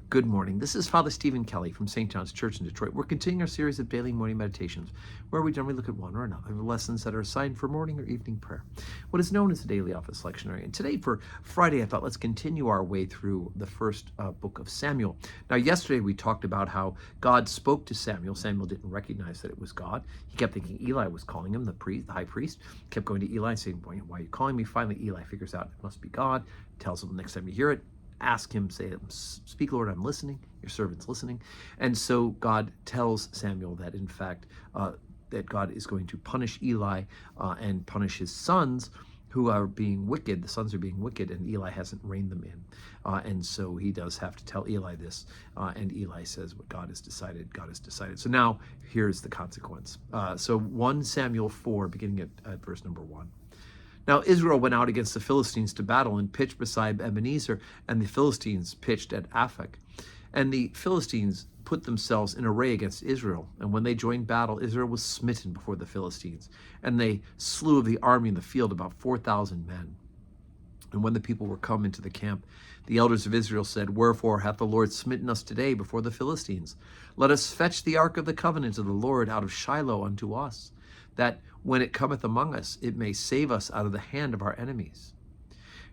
Good morning. This is Father Stephen Kelly from St. John's Church in Detroit. We're continuing our series of daily morning meditations where we generally look at one or another of the lessons that are assigned for morning or evening prayer, what is known as the daily office lectionary. And today for Friday, I thought let's continue our way through the first book of Samuel. Now, yesterday we talked about how God spoke to Samuel. Samuel didn't recognize that it was God. He kept thinking Eli was calling him, the high priest, kept going to Eli saying, why are you calling me? Finally, Eli figures out it must be God, tells him the next time you hear it, ask him, say, speak, Lord, I'm listening. Your servant's listening. And so God tells Samuel that, in fact, that God is going to punish Eli and punish his sons who are being wicked. The sons are being wicked, and Eli hasn't reined them in. And so he does have to tell Eli this. And Eli says, what God has decided, God has decided. So now here's the consequence. So 1 Samuel 4, beginning at verse number 1. Now Israel went out against the Philistines to battle and pitched beside Ebenezer, and the Philistines pitched at Aphek. And the Philistines put themselves in array against Israel. And when they joined battle, Israel was smitten before the Philistines. And they slew of the army in the field about 4,000 men. And when the people were come into the camp, the elders of Israel said, Wherefore hath the Lord smitten us today before the Philistines? Let us fetch the ark of the covenant of the Lord out of Shiloh unto us, that when it cometh among us, it may save us out of the hand of our enemies.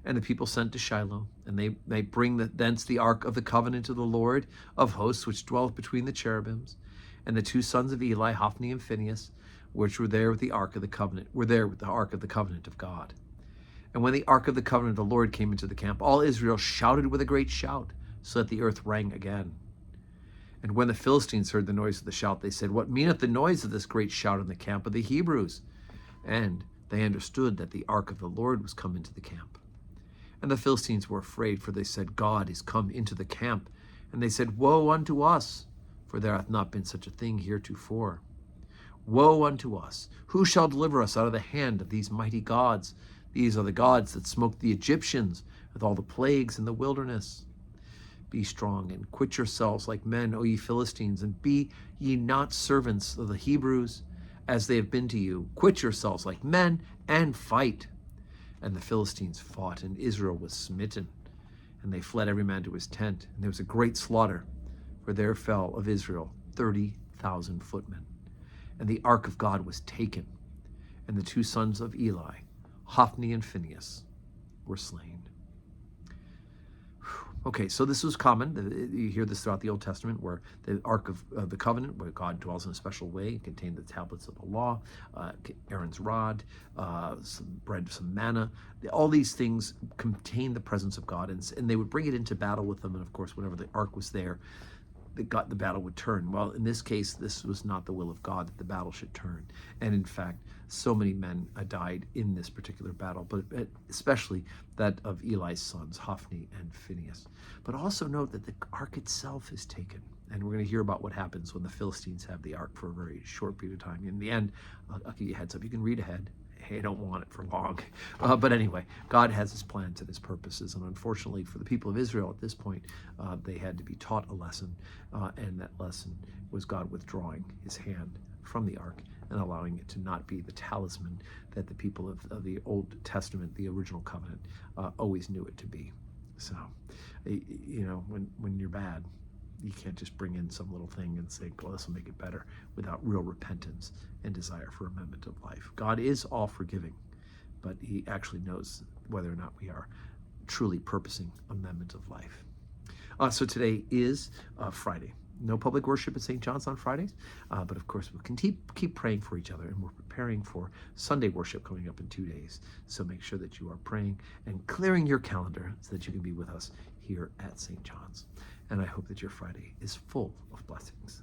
And the people sent to Shiloh, and they bring thence the ark of the covenant of the Lord of hosts, which dwelleth between the cherubims. And the two sons of Eli, Hophni and Phinehas, which were there with the ark of the covenant, of God. And when the ark of the covenant of the Lord came into the camp, all Israel shouted with a great shout, so that the earth rang again. And when the Philistines heard the noise of the shout, they said, What meaneth the noise of this great shout in the camp of the Hebrews? And they understood that the ark of the Lord was come into the camp. And the Philistines were afraid, for they said, God is come into the camp. And they said, Woe unto us, for there hath not been such a thing heretofore. Woe unto us! Who shall deliver us out of the hand of these mighty gods? These are the gods that smote the Egyptians with all the plagues in the wilderness. Be strong and quit yourselves like men, O ye Philistines, and be ye not servants of the Hebrews, as they have been to you. Quit yourselves like men and fight. And the Philistines fought, and Israel was smitten. And they fled every man to his tent. And there was a great slaughter, for there fell of Israel 30,000 footmen. And the ark of God was taken, and the two sons of Eli, Hophni and Phinehas, were slain. Okay, so this was common. You hear this throughout the Old Testament, where the Ark of the Covenant, where God dwells in a special way, contained the tablets of the law, Aaron's rod, some bread, some manna. All these things contain the presence of God, and they would bring it into battle with them. And of course, whenever the Ark was there, the battle would turn. Well, in this case, this was not the will of God that the battle should turn. And in fact, so many men died in this particular battle, but especially that of Eli's sons, Hophni and Phinehas. But also note that the ark itself is taken. And we're going to hear about what happens when the Philistines have the ark for a very short period of time. In the end, I'll give you a heads up. You can read ahead. Hey, I don't want it for long. But anyway, God has his plans and his purposes. And unfortunately for the people of Israel at this point, they had to be taught a lesson. And that lesson was God withdrawing his hand from the ark and allowing it to not be the talisman that the people of the Old Testament, the original covenant, always knew it to be. So, you know, when you're bad, you can't just bring in some little thing and say, well, this will make it better, without real repentance and desire for amendment of life. God is all forgiving, but he actually knows whether or not we are truly purposing amendment of life. So today is Friday. No public worship at St. John's on Fridays, but of course we can keep praying for each other, and we're preparing for Sunday worship coming up in 2 days. So make sure that you are praying and clearing your calendar so that you can be with us here at St. John's. And I hope that your Friday is full of blessings.